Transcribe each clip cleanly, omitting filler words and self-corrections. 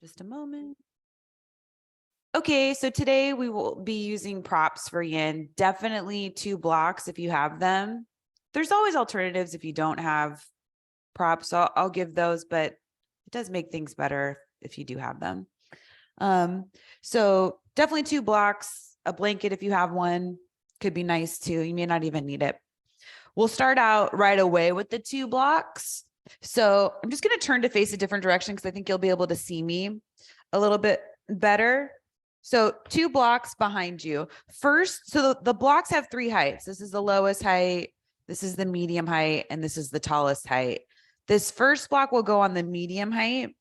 Just a moment. Okay, so today we will be using props for yin. Definitely 2 blocks if you have them. There's always alternatives if you don't have props. So I'll give those, but it does make things better if you do have them. So definitely 2 blocks, a blanket if you have one could be nice too. You may not even need it. We'll start out right away with the 2 blocks. So I'm just going to turn to face a different direction because I think you'll be able to see me a little bit better. So 2 blocks behind you. First, so the blocks have 3 heights. This is the lowest height, this is the medium height, and this is the tallest height. This first block will go on the medium height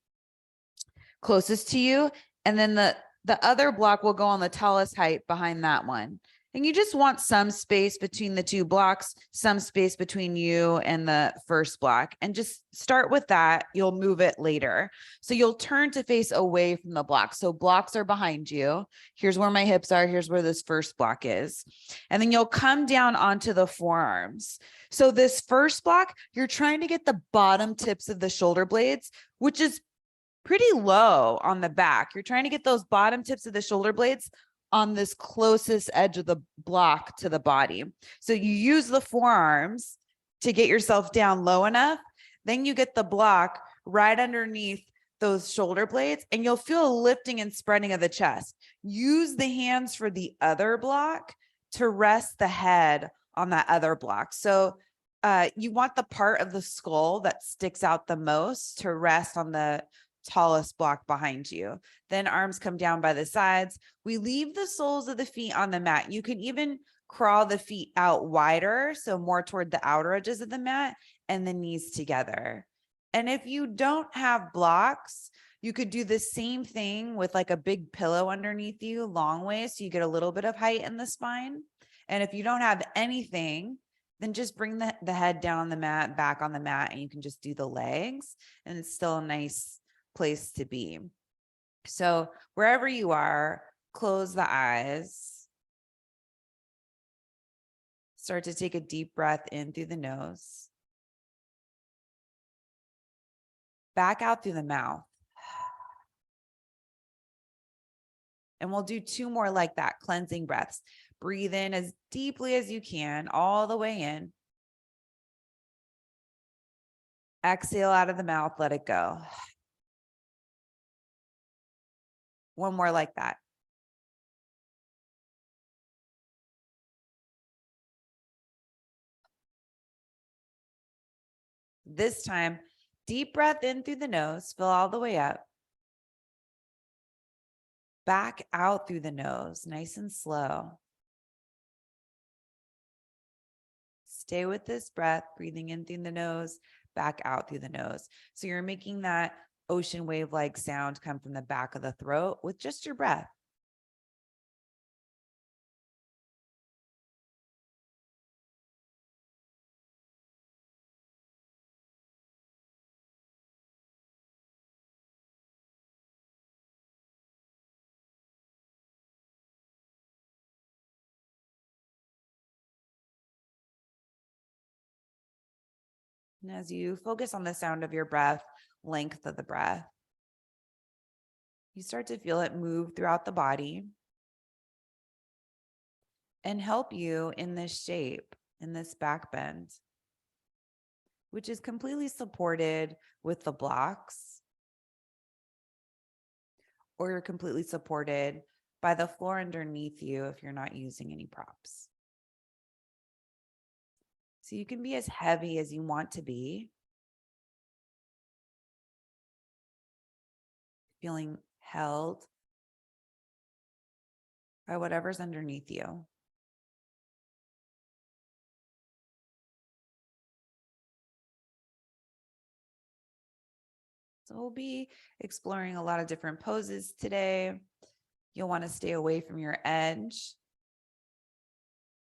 closest to you, and then the other block will go on the tallest height behind that one. And you just want some space between the 2 blocks, some space between you and the first block. And just start with that. You'll move it later. So you'll turn to face away from the block. So blocks are behind you. Here's where my hips are. Here's where this first block is. And then you'll come down onto the forearms. So this first block, you're trying to get the bottom tips of the shoulder blades, which is pretty low on the back. You're trying to get those bottom tips of the shoulder blades on this closest edge of the block to the body. So you use the forearms to get yourself down low enough. Then you get the block right underneath those shoulder blades and you'll feel a lifting and spreading of the chest. Use the hands for the other block to rest the head on that other block. So you want the part of the skull that sticks out the most to rest on the tallest block behind you. Then arms come down by the sides. We leave the soles of the feet on the mat. You can even crawl the feet out wider, so more toward the outer edges of the mat, and the knees together. And if you don't have blocks, you could do the same thing with like a big pillow underneath you, long ways, so you get a little bit of height in the spine. And if you don't have anything, then just bring the head down on the mat, back on the mat, and you can just do the legs, and it's still a nice place to be. So wherever you are, close the eyes. Start to take a deep breath in through the nose. Back out through the mouth. And we'll do 2 more like that, cleansing breaths. Breathe in as deeply as you can, all the way in. Exhale out of the mouth, let it go. 1 more like that. This time, deep breath in through the nose, fill all the way up. Back out through the nose, nice and slow. Stay with this breath, breathing in through the nose, back out through the nose. So you're making that ocean wave-like sound come from the back of the throat with just your breath. And as you focus on the sound of your breath, length of the breath, you start to feel it move throughout the body and help you in this shape, in this back bend, which is completely supported with the blocks, or you're completely supported by the floor underneath you if you're not using any props. So you can be as heavy as you want to be, feeling held by whatever's underneath you. So we'll be exploring a lot of different poses today. You'll want to stay away from your edge.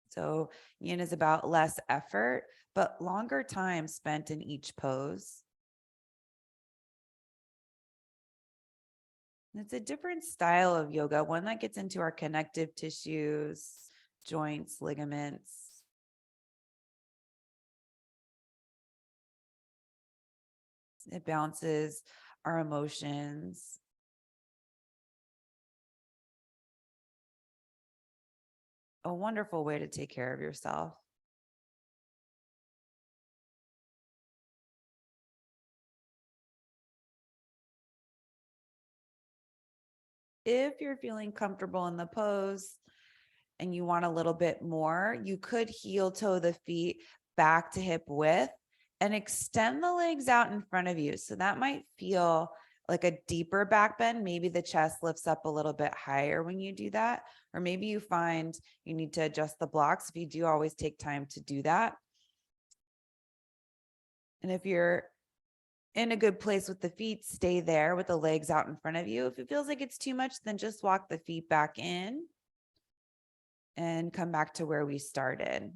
So yin is about less effort, but longer time spent in each pose. And it's a different style of yoga, one that gets into our connective tissues, joints, ligaments. It balances our emotions a wonderful way to take care of yourself. If you're feeling comfortable in the pose and you want a little bit more, you could heel toe the feet back to hip width and extend the legs out in front of you. So that might feel like a deeper back bend. Maybe the chest lifts up a little bit higher when you do that. Or maybe you find you need to adjust the blocks. If you do, always take time to do that. And if you're in a good place with the feet, stay there with the legs out in front of you. If it feels like it's too much, then just walk the feet back in and come back to where we started.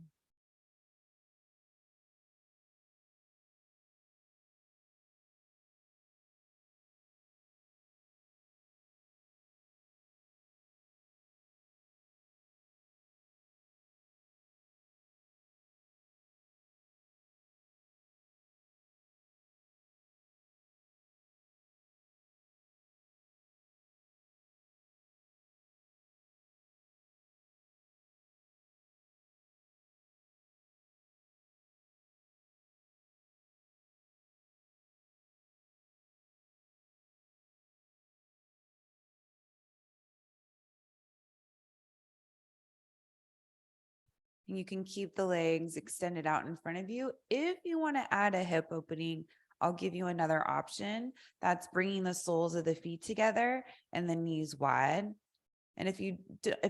And you can keep the legs extended out in front of you. If you want to add a hip opening, I'll give you another option. That's bringing the soles of the feet together and the knees wide. And if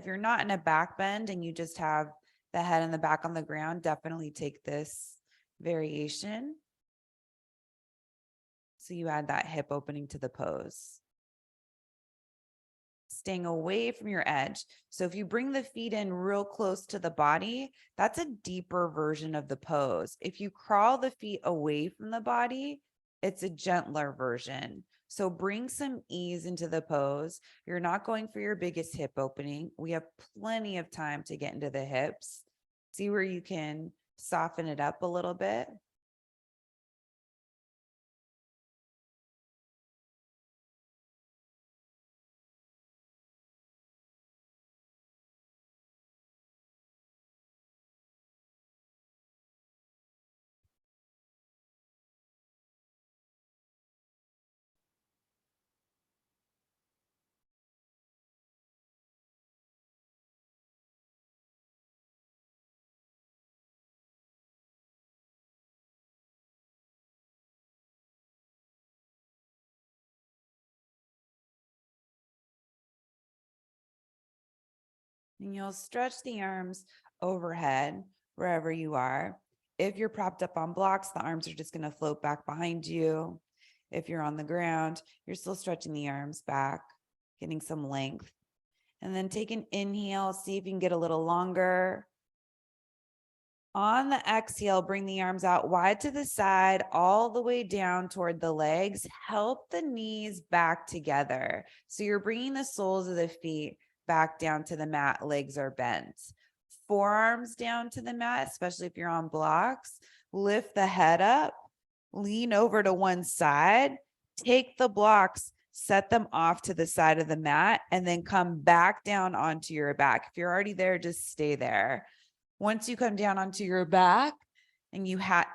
you're not in a back bend and you just have the head and the back on the ground, definitely take this variation. So you add that hip opening to the pose. Staying away from your edge. So if you bring the feet in real close to the body, that's a deeper version of the pose. If you crawl the feet away from the body, it's a gentler version. So bring some ease into the pose. You're not going for your biggest hip opening. We have plenty of time to get into the hips. See where you can soften it up a little bit. And you'll stretch the arms overhead wherever you are. If you're propped up on blocks, the arms are just going to float back behind you. If you're on the ground, you're still stretching the arms back, getting some length. And then take an inhale, see if you can get a little longer. On the exhale, bring the arms out wide to the side, all the way down toward the legs. Help the knees back together. So you're bringing the soles of the feet back down to the mat, legs are bent. Forearms down to the mat, especially if you're on blocks. Lift the head up, lean over to one side, take the blocks, set them off to the side of the mat, and then come back down onto your back. If you're already there, just stay there. Once you come down onto your back, and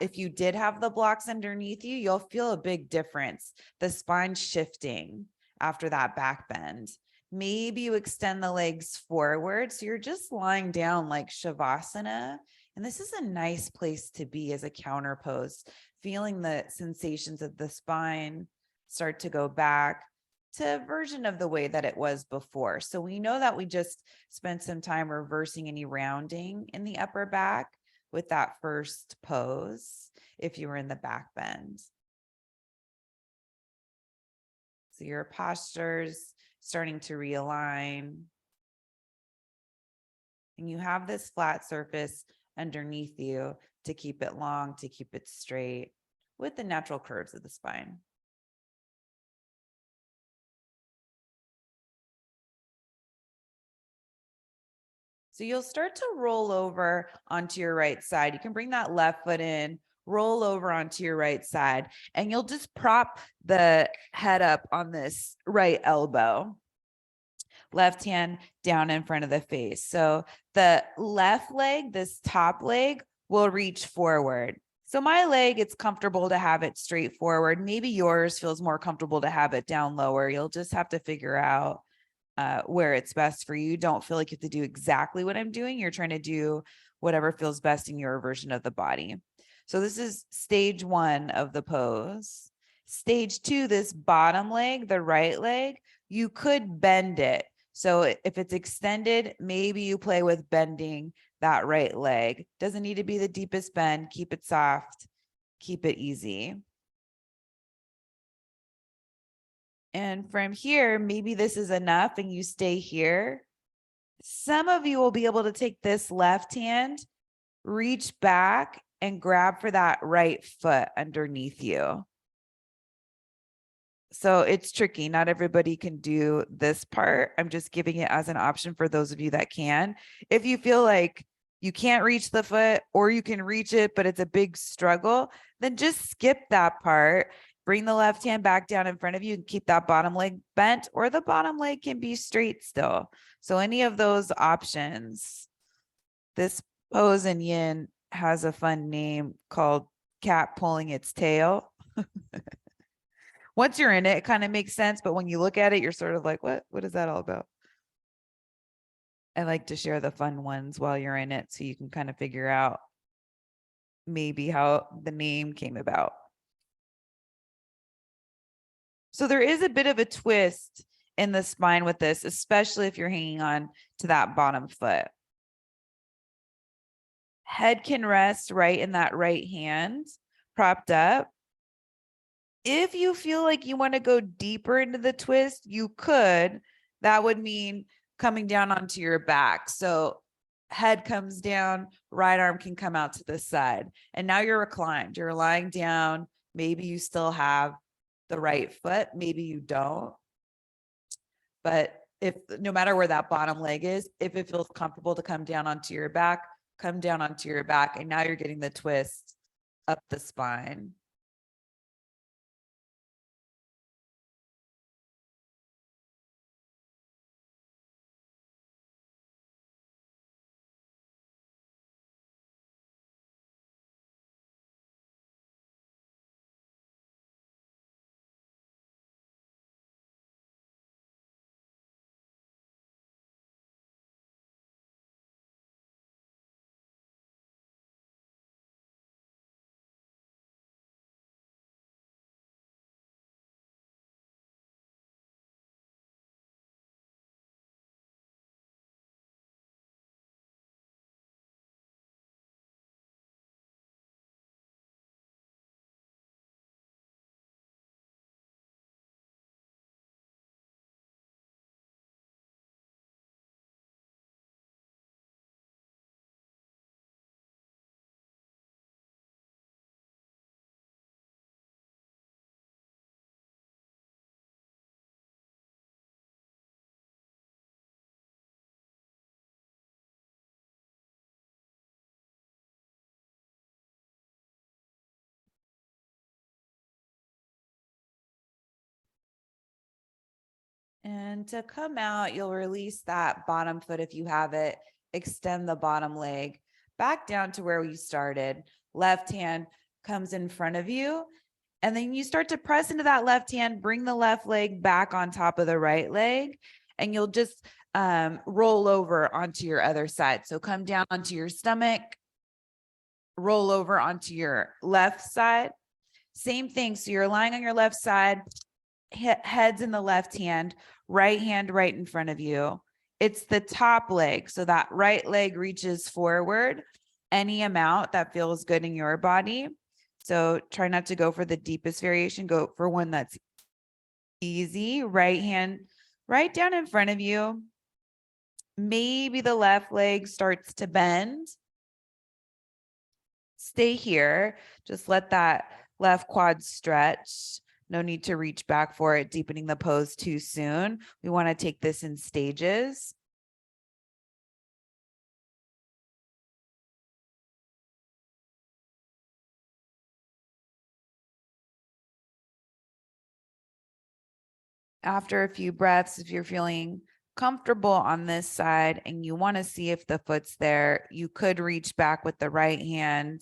if you did have the blocks underneath you, you'll feel a big difference. The spine shifting after that back bend. Maybe you extend the legs forward. So you're just lying down like Shavasana. And this is a nice place to be as a counter pose, feeling the sensations of the spine start to go back to a version of the way that it was before. So we know that we just spent some time reversing any rounding in the upper back with that first pose if you were in the back bend. So your posture's starting to realign. And you have this flat surface underneath you to keep it long, to keep it straight with the natural curves of the spine. So you'll start to roll over onto your right side. You can bring that left foot in, roll over onto your right side, and you'll just prop the head up on this right elbow. left hand down in front of the face. So the left leg, this top leg, will reach forward. So my leg, it's comfortable to have it straight forward. Maybe yours feels more comfortable to have it down lower. You'll just have to figure out where it's best for you. Don't feel like you have to do exactly what I'm doing. You're trying to do whatever feels best in your version of the body. So this is stage 1 of the pose. Stage 2, this bottom leg, the right leg, you could bend it. So if it's extended, maybe you play with bending that right leg. Doesn't need to be the deepest bend. Keep it soft. Keep it easy. And from here, maybe this is enough and you stay here. Some of you will be able to take this left hand, reach back and grab for that right foot underneath you. So it's tricky. Not everybody can do this part. I'm just giving it as an option for those of you that can. If you feel like you can't reach the foot or you can reach it, but it's a big struggle, then just skip that part. Bring the left hand back down in front of you and keep that bottom leg bent, or the bottom leg can be straight still. So any of those options. This pose in yin has a fun name called cat pulling its tail. Once you're in it, it kind of makes sense. But when you look at it, you're sort of like, what is that all about? I like to share the fun ones while you're in it so you can kind of figure out maybe how the name came about. So there is a bit of a twist in the spine with this, especially if you're hanging on to that bottom foot. Head can rest right in that right hand, propped up. If you feel like you want to go deeper into the twist, you could. That would mean coming down onto your back. So head comes down, right arm can come out to the side. And now you're reclined. You're lying down. Maybe you still have the right foot. Maybe you don't. But if no matter where that bottom leg is, if it feels comfortable to come down onto your back, come down onto your back. And now you're getting the twist up the spine. And to come out, you'll release that bottom foot if you have it, extend the bottom leg back down to where we started. Left hand comes in front of you. And then you start to press into that left hand, bring the left leg back on top of the right leg, and you'll just roll over onto your other side. So come down onto your stomach, roll over onto your left side. Same thing. So you're lying on your left side, head's in the left hand right in front of you. It's the top leg. So that right leg reaches forward any amount that feels good in your body. So try not to go for the deepest variation. Go for one that's easy. Right hand right down in front of you. Maybe the left leg starts to bend. Stay here. Just let that left quad stretch. No need to reach back for it, deepening the pose too soon. We want to take this in stages. After a few breaths, if you're feeling comfortable on this side and you want to see if the foot's there, you could reach back with the right hand,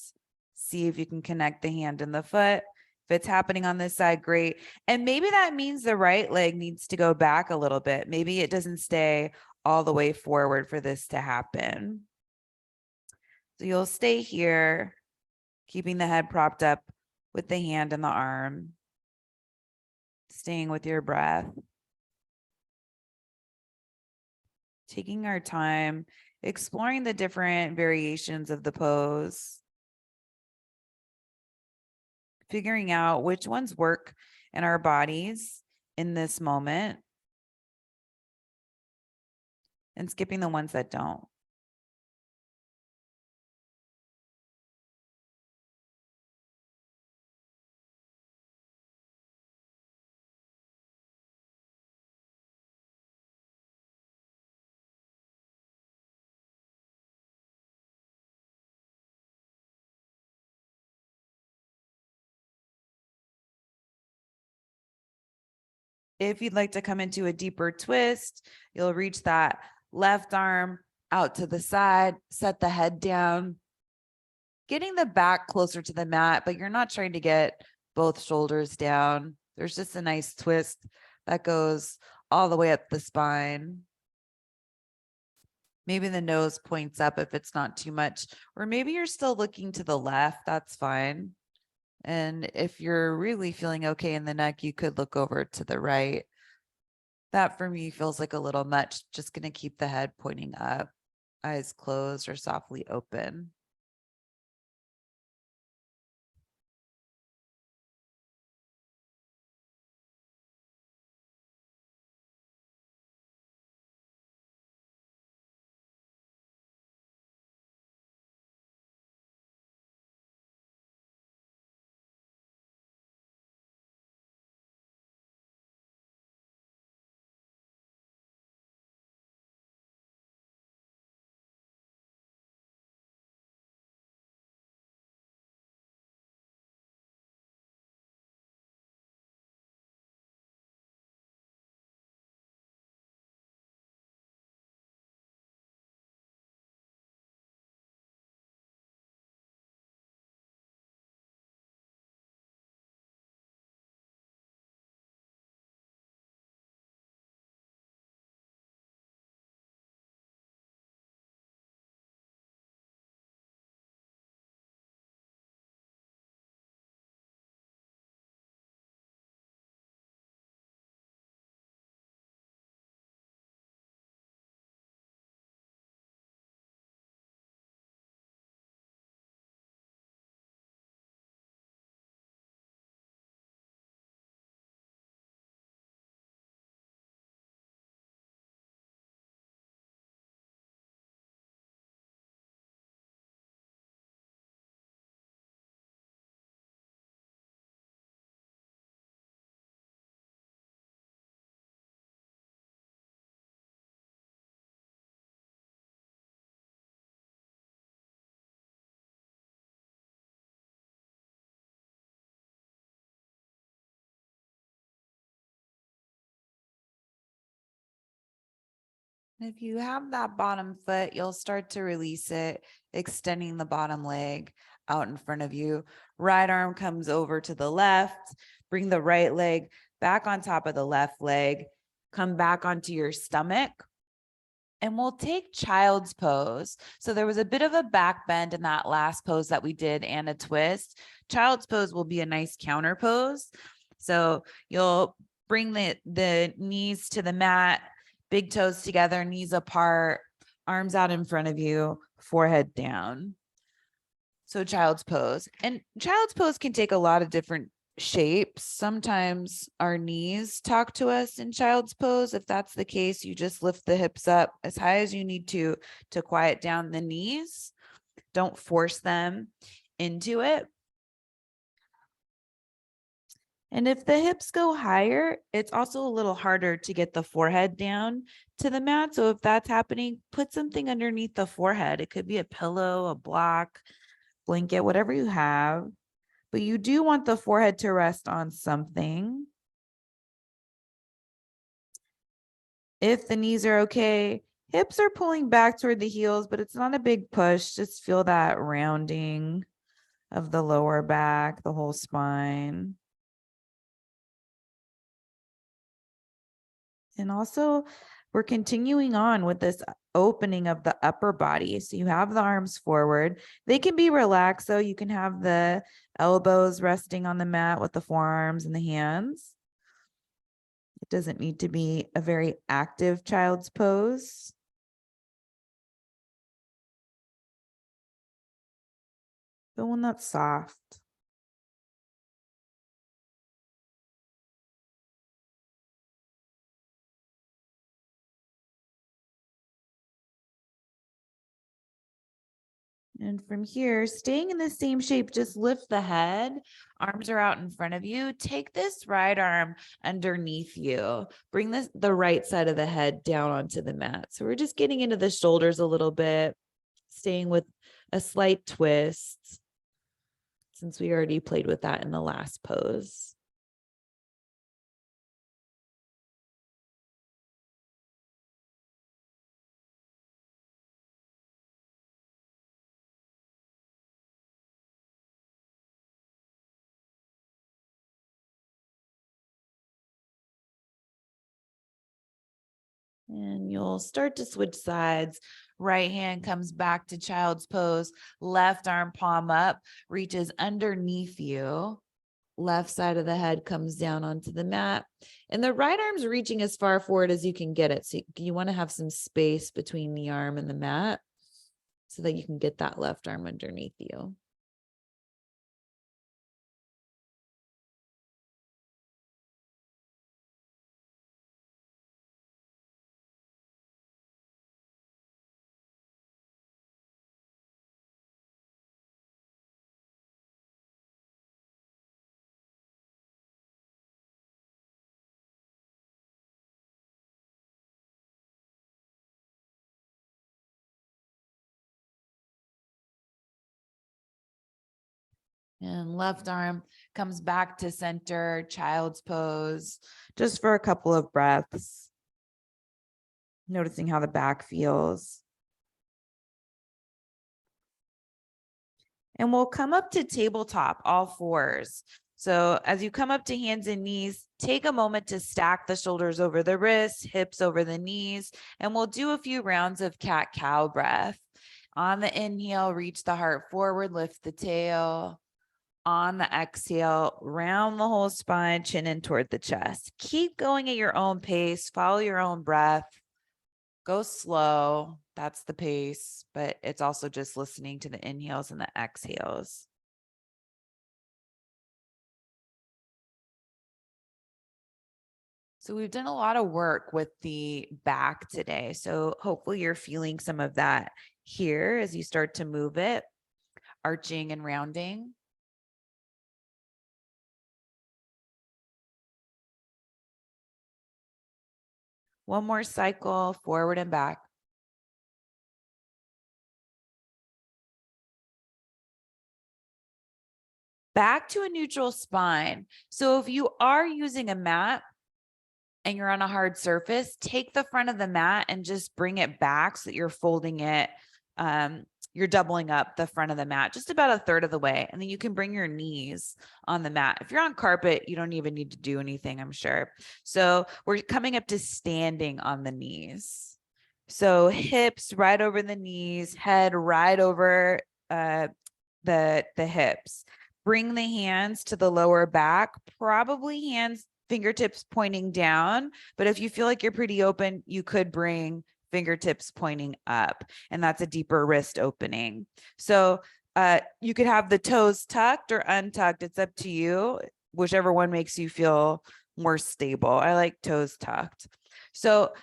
see if you can connect the hand and the foot. If it's happening on this side, great. And maybe that means the right leg needs to go back a little bit. Maybe it doesn't stay all the way forward for this to happen. So you'll stay here, keeping the head propped up with the hand and the arm, staying with your breath. Taking our time, exploring the different variations of the pose, figuring out which ones work in our bodies in this moment, and skipping the ones that don't. If you'd like to come into a deeper twist, you'll reach that left arm out to the side, set the head down, getting the back closer to the mat, but you're not trying to get both shoulders down. There's just a nice twist that goes all the way up the spine. Maybe the nose points up if it's not too much, or maybe you're still looking to the left. That's fine. And if you're really feeling okay in the neck, you could look over to the right. That for me feels like a little much. Just going to keep the head pointing up, eyes closed or softly open. And if you have that bottom foot, you'll start to release it, extending the bottom leg out in front of you. Right arm comes over to the left. Bring the right leg back on top of the left leg. Come back onto your stomach. And we'll take child's pose. So there was a bit of a back bend in that last pose that we did and a twist. Child's pose will be a nice counter pose. So you'll bring the knees to the mat, big toes together, knees apart, arms out in front of you, forehead down. So child's pose. And child's pose can take a lot of different shapes. Sometimes our knees talk to us in child's pose. If that's the case, you just lift the hips up as high as you need to quiet down the knees. Don't force them into it. And if the hips go higher, it's also a little harder to get the forehead down to the mat. So if that's happening, put something underneath the forehead. It could be a pillow, a block, blanket, whatever you have. But you do want the forehead to rest on something. If the knees are okay, hips are pulling back toward the heels, but it's not a big push. Just feel that rounding of the lower back, the whole spine. And also, we're continuing on with this opening of the upper body. So you have the arms forward. They can be relaxed, so you can have the elbows resting on the mat with the forearms and the hands. It doesn't need to be a very active child's pose. But one that's soft. And from here, staying in the same shape, just lift the head. Arms are out in front of you. Take this right arm underneath you. Bring the right side of the head down onto the mat. So we're just getting into the shoulders a little bit, staying with a slight twist, since we already played with that in the last pose. And you'll start to switch sides. Right hand comes back to child's pose. Left arm palm up, reaches underneath you. Left side of the head comes down onto the mat. And the right arm's reaching as far forward as you can get it. So you want to have some space between the arm and the mat so that you can get that left arm underneath you. And left arm comes back to center, child's pose, just for a couple of breaths. Noticing how the back feels. And we'll come up to tabletop, all fours. So as you come up to hands and knees, take a moment to stack the shoulders over the wrists, hips over the knees, and we'll do a few rounds of cat-cow breath. On the inhale, reach the heart forward, lift the tail. On the exhale, round the whole spine, chin in toward the chest. Keep going at your own pace, follow your own breath. Go slow. That's the pace, but it's also just listening to the inhales and the exhales. So we've done a lot of work with the back today. So hopefully you're feeling some of that here as you start to move it, arching and rounding. One more cycle, forward and back. Back to a neutral spine. So if you are using a mat and you're on a hard surface, take the front of the mat and just bring it back so that you're folding it. You're doubling up the front of the mat just about a third of the way. And then you can bring your knees on the mat. If you're on carpet, you don't even need to do anything, I'm sure. So we're coming up to standing on the knees. So hips right over the knees, head right over the hips. Bring the hands to the lower back, probably fingertips pointing down. But if you feel like you're pretty open, you could bring fingertips pointing up, and that's a deeper wrist opening. So you could have the toes tucked or untucked. It's up to you, whichever one makes you feel more stable. I like toes tucked. So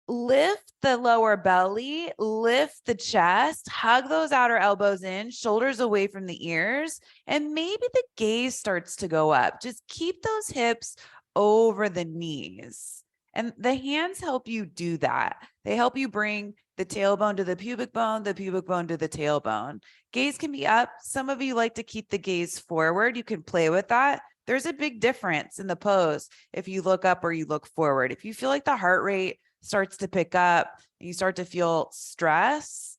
lift the lower belly, lift the chest, hug those outer elbows in, shoulders away from the ears, and maybe the gaze starts to go up. Just keep those hips over the knees. And the hands help you do that. They help you bring the tailbone to the pubic bone to the tailbone. Gaze can be up. Some of you like to keep the gaze forward. You can play with that. There's a big difference in the pose if you look up or you look forward. If you feel like the heart rate starts to pick up and you start to feel stress,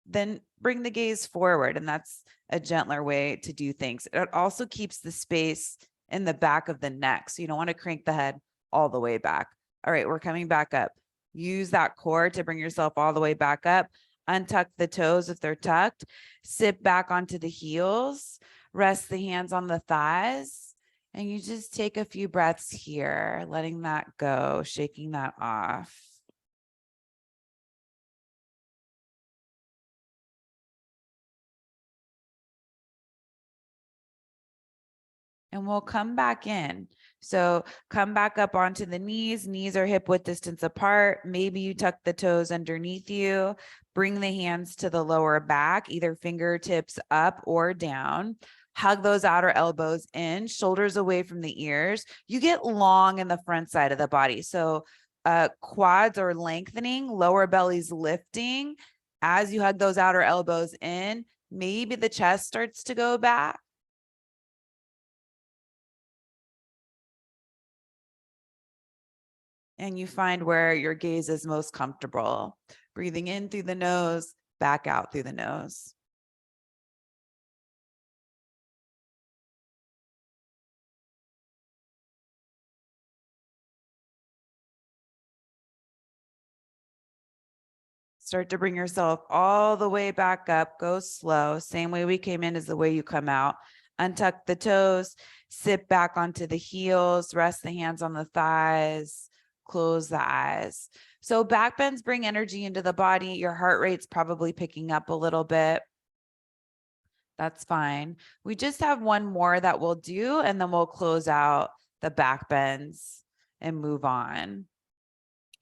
then bring the gaze forward. And that's a gentler way to do things. It also keeps the space in the back of the neck. So you don't want to crank the head all the way back. All right, we're coming back up. Use that core to bring yourself all the way back up. Untuck the toes if they're tucked. Sit back onto the heels. Rest the hands on the thighs. And you just take a few breaths here, letting that go, shaking that off. And we'll come back in. So come back up onto the knees. Knees are hip width distance apart. Maybe you tuck the toes underneath you. Bring the hands to the lower back, either fingertips up or down. Hug those outer elbows in, shoulders away from the ears. You get long in the front side of the body. So quads are lengthening, lower belly's lifting. As you hug those outer elbows in, maybe the chest starts to go back. And you find where your gaze is most comfortable. Breathing in through the nose, back out through the nose. Start to bring yourself all the way back up. Go slow. Same way we came in is the way you come out. Untuck the toes, sit back onto the heels, rest the hands on the thighs, close the eyes. So back bends bring energy into the body. Your heart rate's probably picking up a little bit. That's fine. We just have one more that we'll do, and then we'll close out the back bends and move on.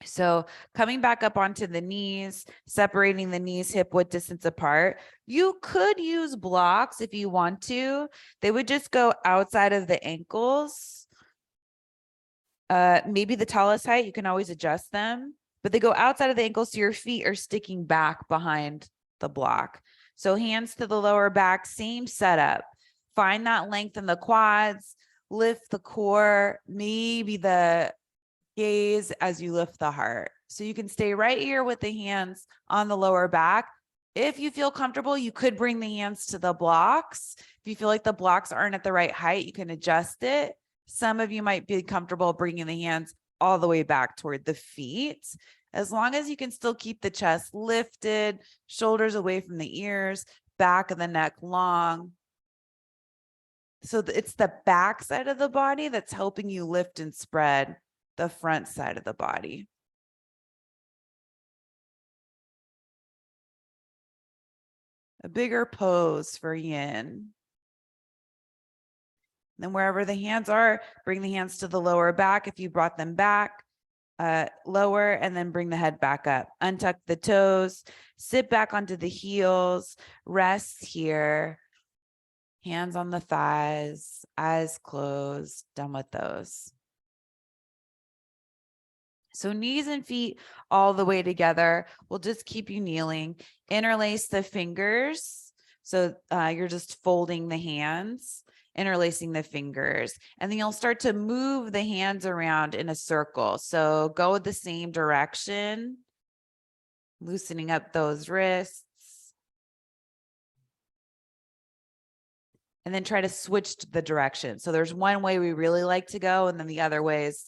So coming back up onto the knees, separating the knees hip width distance apart. You could use blocks if you want to. They would just go outside of the ankles. Maybe the tallest height, you can always adjust them, but they go outside of the ankles so your feet are sticking back behind the block. So hands to the lower back, same setup. Find that length in the quads, lift the core, maybe the gaze as you lift the heart. So you can stay right here with the hands on the lower back. If you feel comfortable, you could bring the hands to the blocks. If you feel like the blocks aren't at the right height, you can adjust it. Some of you might be comfortable bringing the hands all the way back toward the feet. As long as you can still keep the chest lifted, shoulders away from the ears, back of the neck long. So it's the back side of the body that's helping you lift and spread the front side of the body. A bigger pose for yin. Then wherever the hands are, bring the hands to the lower back. If you brought them back, lower, and then bring the head back up. Untuck the toes, sit back onto the heels, rest here. Hands on the thighs, eyes closed, done with those. So knees and feet all the way together. We'll just keep you kneeling. Interlace the fingers. So you're just folding the hands, interlacing the fingers. And then you'll start to move the hands around in a circle. So go the same direction, loosening up those wrists. And then try to switch the direction. So there's one way we really like to go, and then the other way is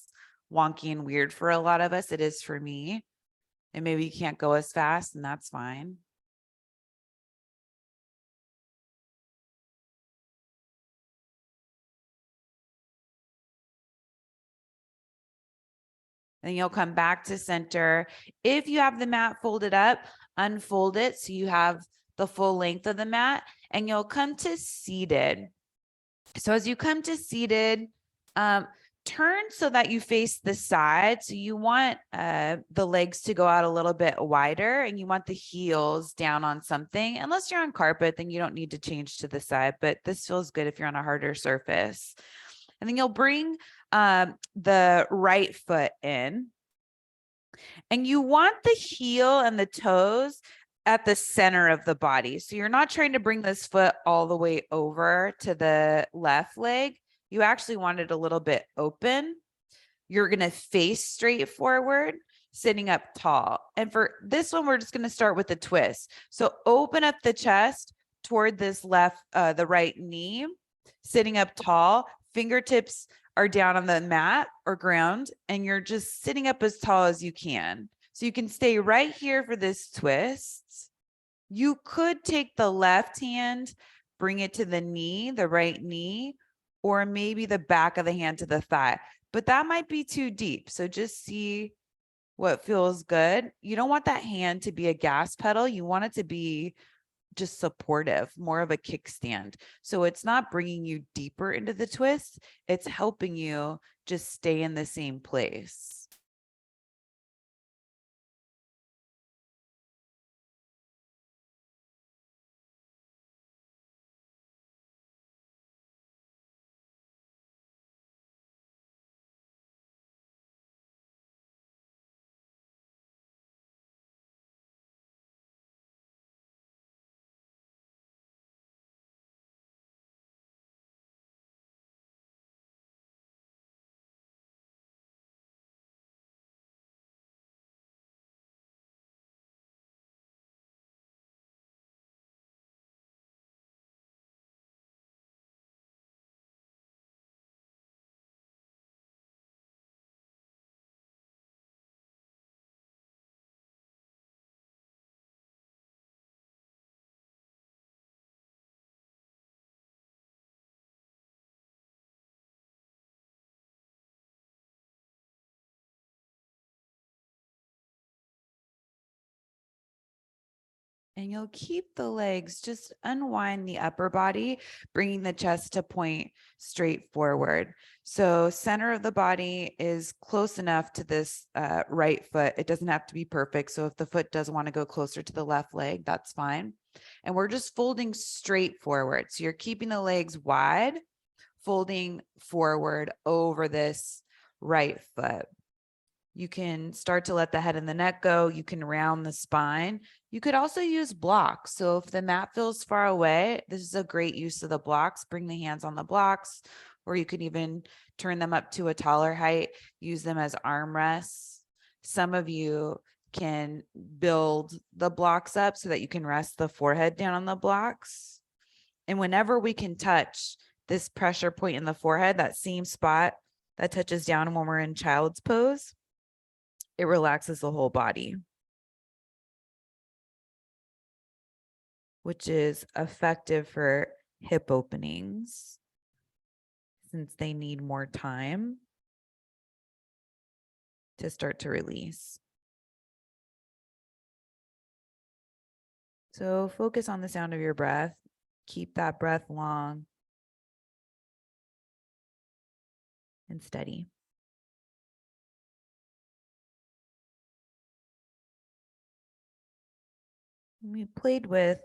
wonky and weird for a lot of us. It is for me. And maybe you can't go as fast, and that's fine. And you'll come back to center. If you have the mat folded up, unfold it so you have the full length of the mat, and you'll come to seated. So as you come to seated, turn so that you face the side. So you want the legs to go out a little bit wider, and you want the heels down on something. Unless you're on carpet, then you don't need to change to the side, but this feels good if you're on a harder surface. And then you'll bring the right foot in, and you want the heel and the toes at the center of the body. So you're not trying to bring this foot all the way over to the left leg. You actually want it a little bit open. You're going to face straight forward. sitting up tall. And for this one, we're just going to start with the twist. So open up the chest toward this the right knee, sitting up tall, fingertips are down on the mat or ground, and you're just sitting up as tall as you can. So you can stay right here for this twist. You could take the left hand, bring it to the knee, the right knee, or maybe the back of the hand to the thigh, but that might be too deep. So just see what feels good. You don't want that hand to be a gas pedal. You want it to be just supportive, more of a kickstand. So it's not bringing you deeper into the twist. It's helping you just stay in the same place. And you'll keep the legs, just unwind the upper body, bringing the chest to point straight forward. So center of the body is close enough to this right foot. It doesn't have to be perfect. So if the foot does want to go closer to the left leg, that's fine. And we're just folding straight forward. So you're keeping the legs wide, folding forward over this right foot. You can start to let the head and the neck go. You can round the spine. You could also use blocks. So if the mat feels far away, this is a great use of the blocks. Bring the hands on the blocks, or you can even turn them up to a taller height, use them as armrests. Some of you can build the blocks up so that you can rest the forehead down on the blocks. And whenever we can touch this pressure point in the forehead, that same spot that touches down when we're in child's pose, it relaxes the whole body, which is effective for hip openings since they need more time to start to release. So focus on the sound of your breath. Keep that breath long and steady. We played with,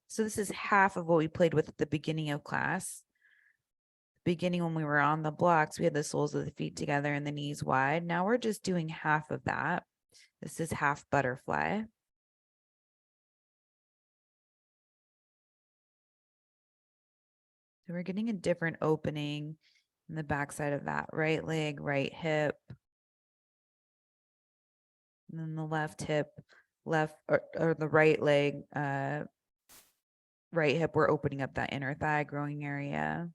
so this is half of what we played with at the beginning of class. Beginning when we were on the blocks, we had the soles of the feet together and the knees wide. Now we're just doing half of that. This is half butterfly. So we're getting a different opening in the backside of that right leg, right hip. And then the left hip, left or the right leg, right hip, we're opening up that inner thigh growing area.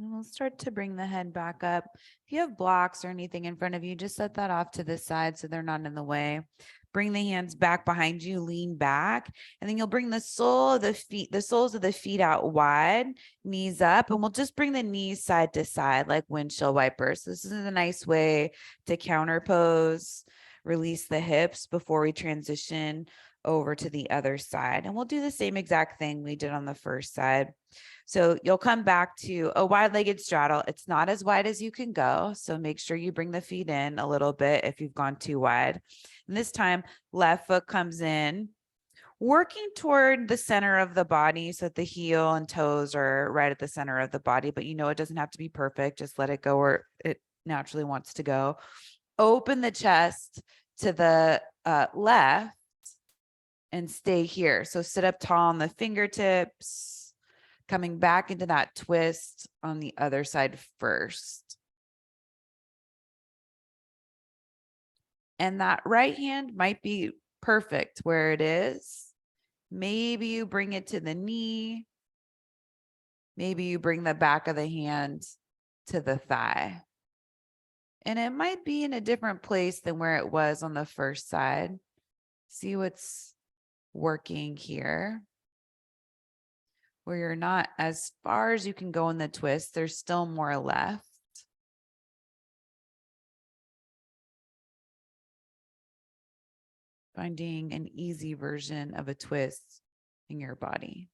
And we'll start to bring the head back up. If you have blocks or anything in front of you, just set that off to the side so they're not in the way. Bring the hands back behind you, lean back, and then you'll bring the soles of the feet out wide, knees up, and we'll just bring the knees side to side like windshield wipers. This is a nice way to counter pose, release the hips before we transition over to the other side. And we'll do the same exact thing we did on the first side. So you'll come back to a wide-legged straddle. It's not as wide as you can go. So make sure you bring the feet in a little bit if you've gone too wide. And this time, left foot comes in, working toward the center of the body so that the heel and toes are right at the center of the body. But you know, it doesn't have to be perfect. Just let it go where it naturally wants to go. Open the chest to the left and stay here. So sit up tall on the fingertips, coming back into that twist on the other side first. And that right hand might be perfect where it is. Maybe you bring it to the knee. Maybe you bring the back of the hand to the thigh. And it might be in a different place than where it was on the first side. See what's working here. Where you're not as far as you can go in the twist, there's still more left. Finding an easy version of a twist in your body.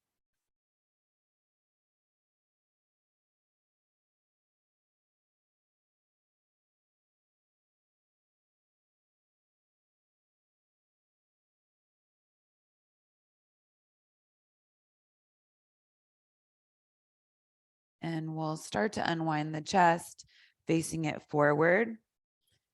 And we'll start to unwind the chest, facing it forward,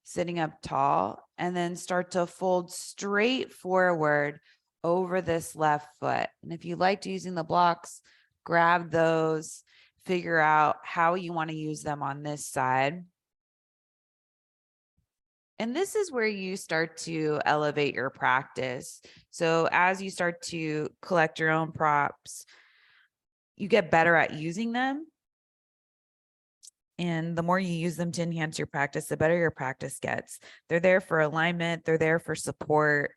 sitting up tall, and then start to fold straight forward over this left foot. And if you liked using the blocks, grab those, figure out how you want to use them on this side. And this is where you start to elevate your practice. So as you start to collect your own props, you get better at using them. And the more you use them to enhance your practice, the better your practice gets. They're there for alignment. They're there for support.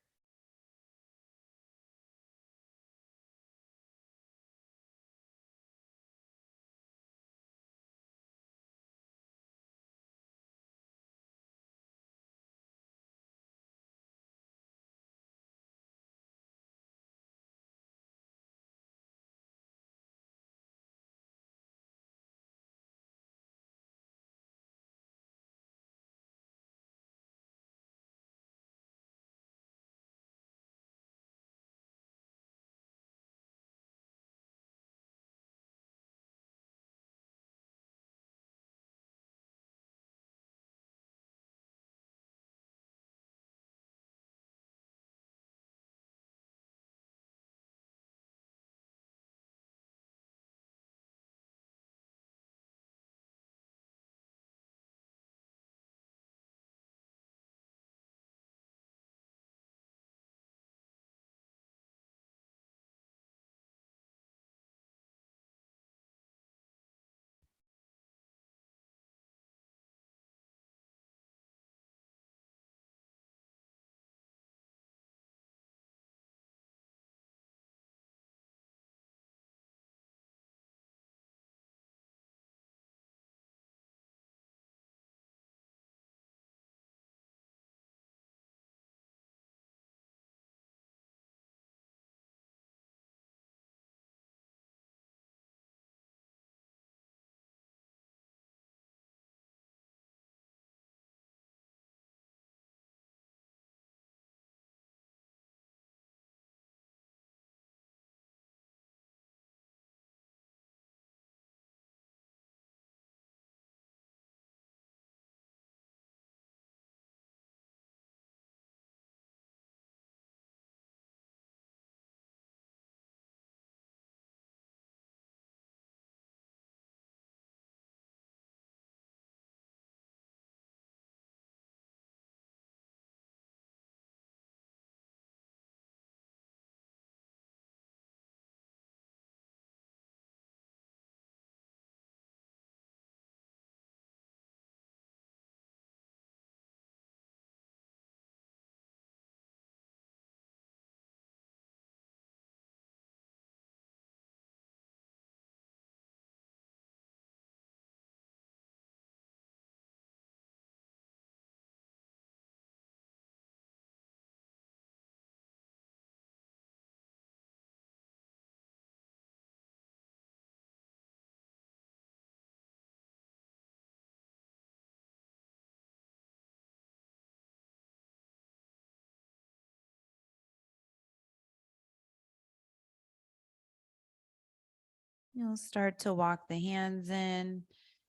You'll start to walk the hands in,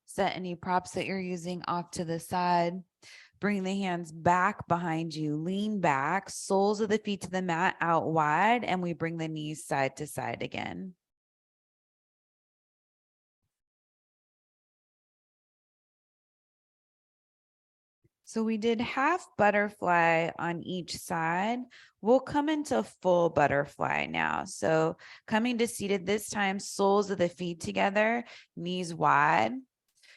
set any props that you're using off to the side. Bring the hands back behind you, lean back, soles of the feet to the mat out wide, and we bring the knees side to side again. So we did half butterfly on each side. We'll come into full butterfly now. So coming to seated this time, soles of the feet together, knees wide.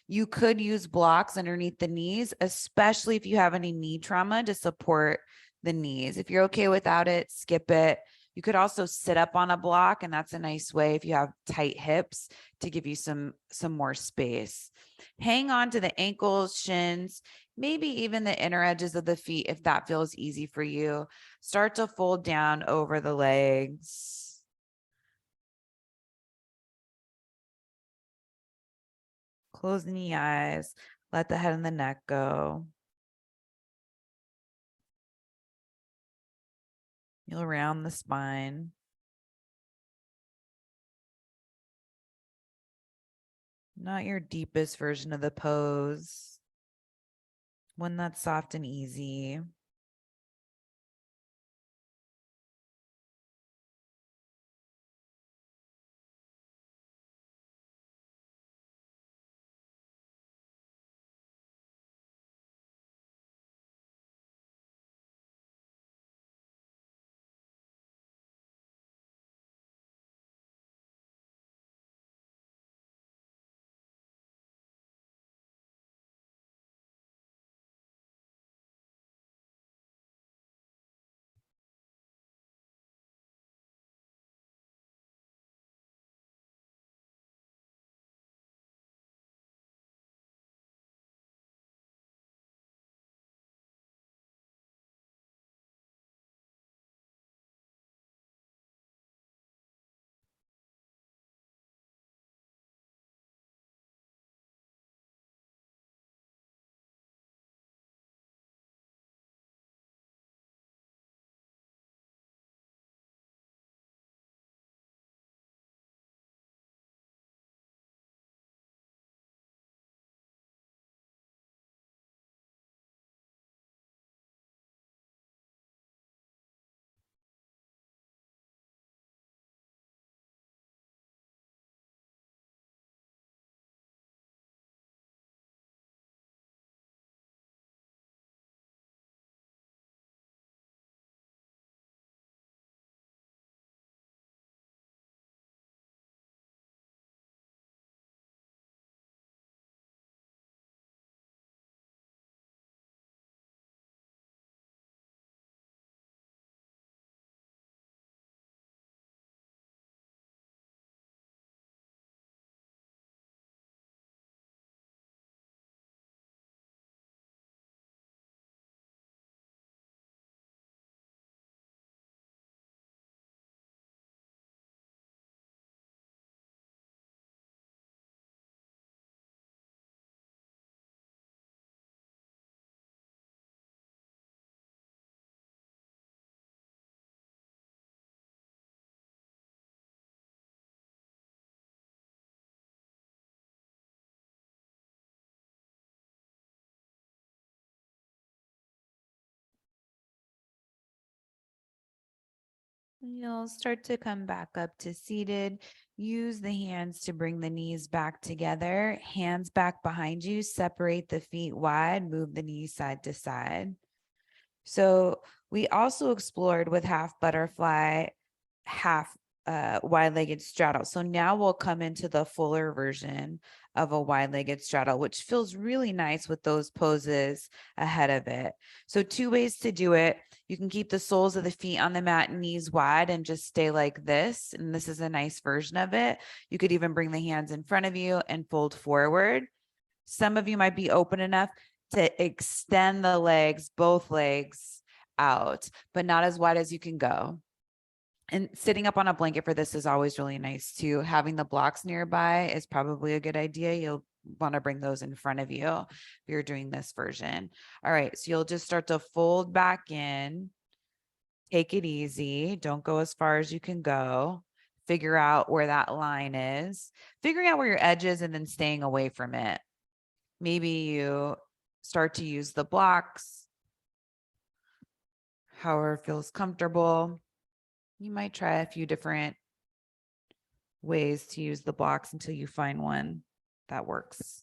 You could use blocks underneath the knees, especially if you have any knee trauma to support the knees. If you're okay without it, skip it. You could also sit up on a block, and that's a nice way if you have tight hips to give you some more space. Hang on to the ankles, shins, maybe even the inner edges of the feet if that feels easy for you. Start to fold down over the legs. Closing the eyes, let the head and the neck go. You'll round the spine. Not your deepest version of the pose. One that's soft and easy. You'll start to come back up to seated. Use the hands to bring the knees back together. Hands back behind you. Separate the feet wide. Move the knees side to side. So we also explored with half butterfly, half wide-legged straddle. So now we'll come into the fuller version of a wide-legged straddle, which feels really nice with those poses ahead of it. So 2 ways to do it. You can keep the soles of the feet on the mat, knees wide, and just stay like this. And this is a nice version of it. You could even bring the hands in front of you and fold forward. Some of you might be open enough to extend the legs, both legs out, but not as wide as you can go. And sitting up on a blanket for this is always really nice too. Having the blocks nearby is probably a good idea. You'll want to bring those in front of you if you're doing this version. All right, so you'll just start to fold back in. Take it easy. Don't go as far as you can go. figure out where that line is, figuring out where your edge is and then staying away from it. Maybe you start to use the blocks however feels comfortable. You might try a few different ways to use the blocks until you find one that works.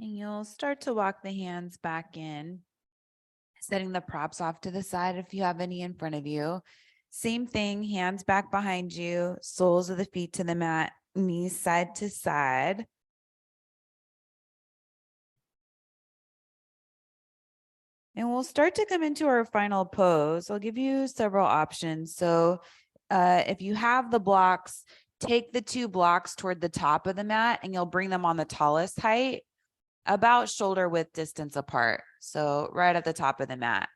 And you'll start to walk the hands back in, setting the props off to the side if you have any in front of you. Same thing, hands back behind you, soles of the feet to the mat, knees side to side. And we'll start to come into our final pose. I'll give you several options. So if you have the blocks, take the 2 blocks toward the top of the mat and you'll bring them on the tallest height, about shoulder width distance apart. So right at the top of the mat.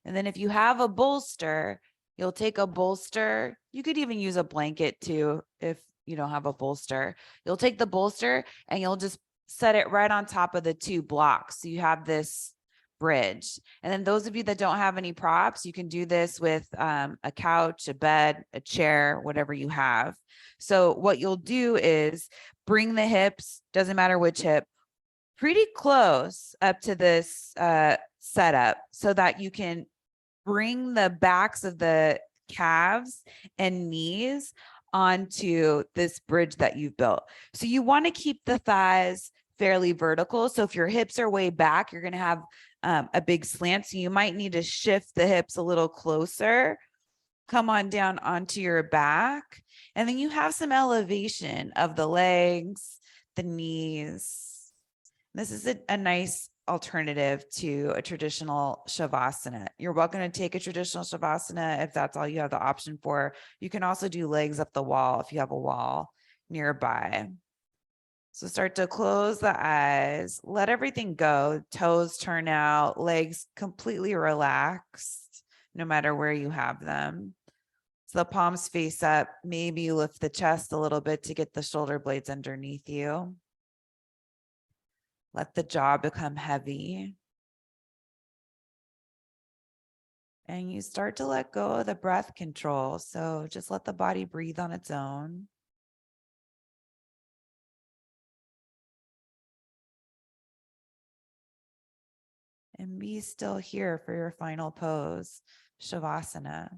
And then if you have a bolster, you'll take a bolster. You could even use a blanket too if you don't have a bolster. You'll take the bolster and you'll just set it right on top of the 2 blocks. So you have this bridge. And then those of you that don't have any props, you can do this with a couch, a bed, a chair, whatever you have. So what you'll do is bring the hips, doesn't matter which hip, pretty close up to this setup so that you can bring the backs of the calves and knees onto this bridge that you've built. So you want to keep the thighs fairly vertical. So if your hips are way back, you're going to have a big slant. So you might need to shift the hips a little closer, come on down onto your back, and then you have some elevation of the legs, the knees. This is a nice alternative to a traditional Shavasana. You're welcome to take a traditional Shavasana if that's all you have the option for. You can also do legs up the wall if you have a wall nearby. So start to close the eyes, let everything go, toes turn out, legs completely relaxed, no matter where you have them. So the palms face up, maybe you lift the chest a little bit to get the shoulder blades underneath you. Let the jaw become heavy. And you start to let go of the breath control. So just let the body breathe on its own. And be still here for your final pose, Shavasana.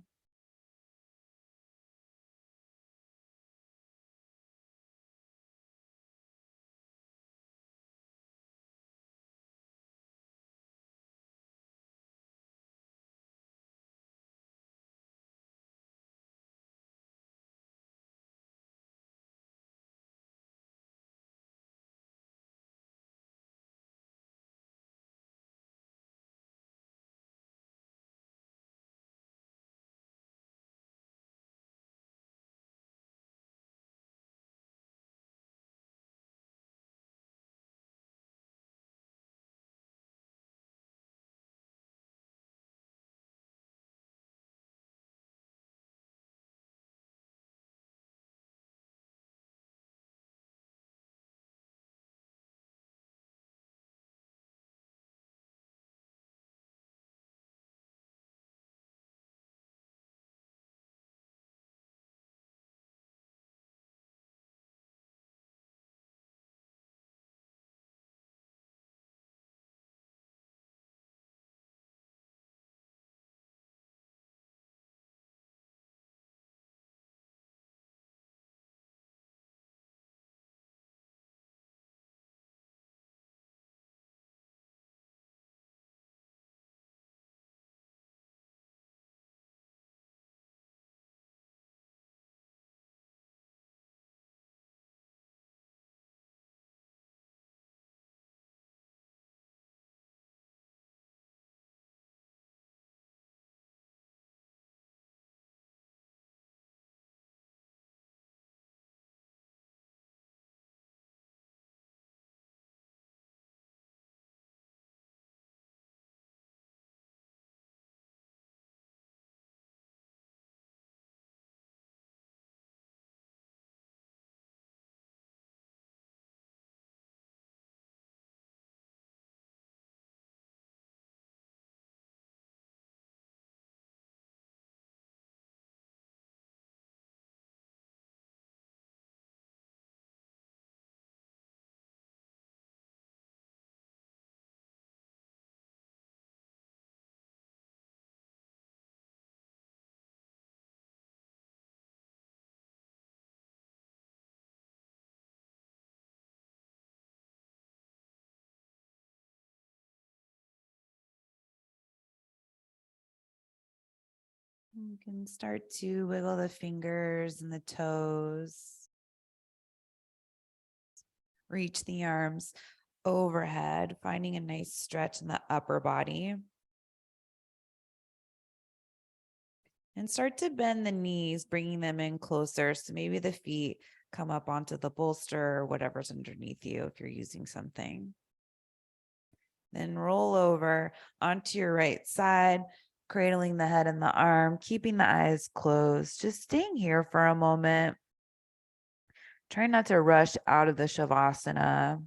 You can start to wiggle the fingers and the toes. Reach the arms overhead, finding a nice stretch in the upper body. And start to bend the knees, bringing them in closer. So maybe the feet come up onto the bolster or whatever's underneath you if you're using something. Then roll over onto your right side, cradling the head and the arm, keeping the eyes closed, just staying here for a moment. Try not to rush out of the Shavasana.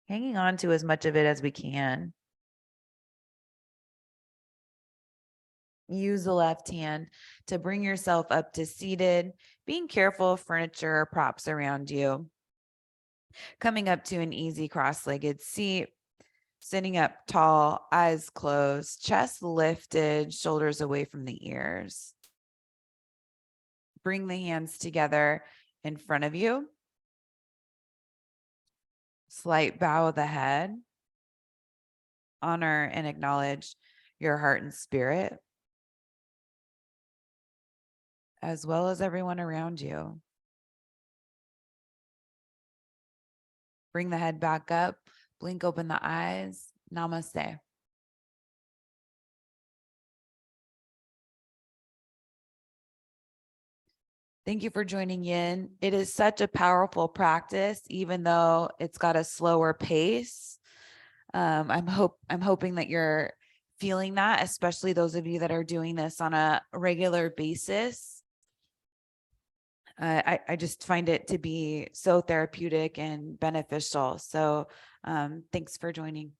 Hanging on to as much of it as we can. Use the left hand to bring yourself up to seated, being careful of furniture or props around you. Coming up to an easy cross-legged seat, sitting up tall, eyes closed, chest lifted, shoulders away from the ears. Bring the hands together in front of you. Slight bow of the head. Honor and acknowledge your heart and spirit, as well as everyone around you. Bring the head back up, blink open the eyes. Namaste. Thank you for joining in. It is such a powerful practice, even though it's got a slower pace. I'm hoping that you're feeling that, especially those of you that are doing this on a regular basis. I just find it to be so therapeutic and beneficial. So thanks for joining.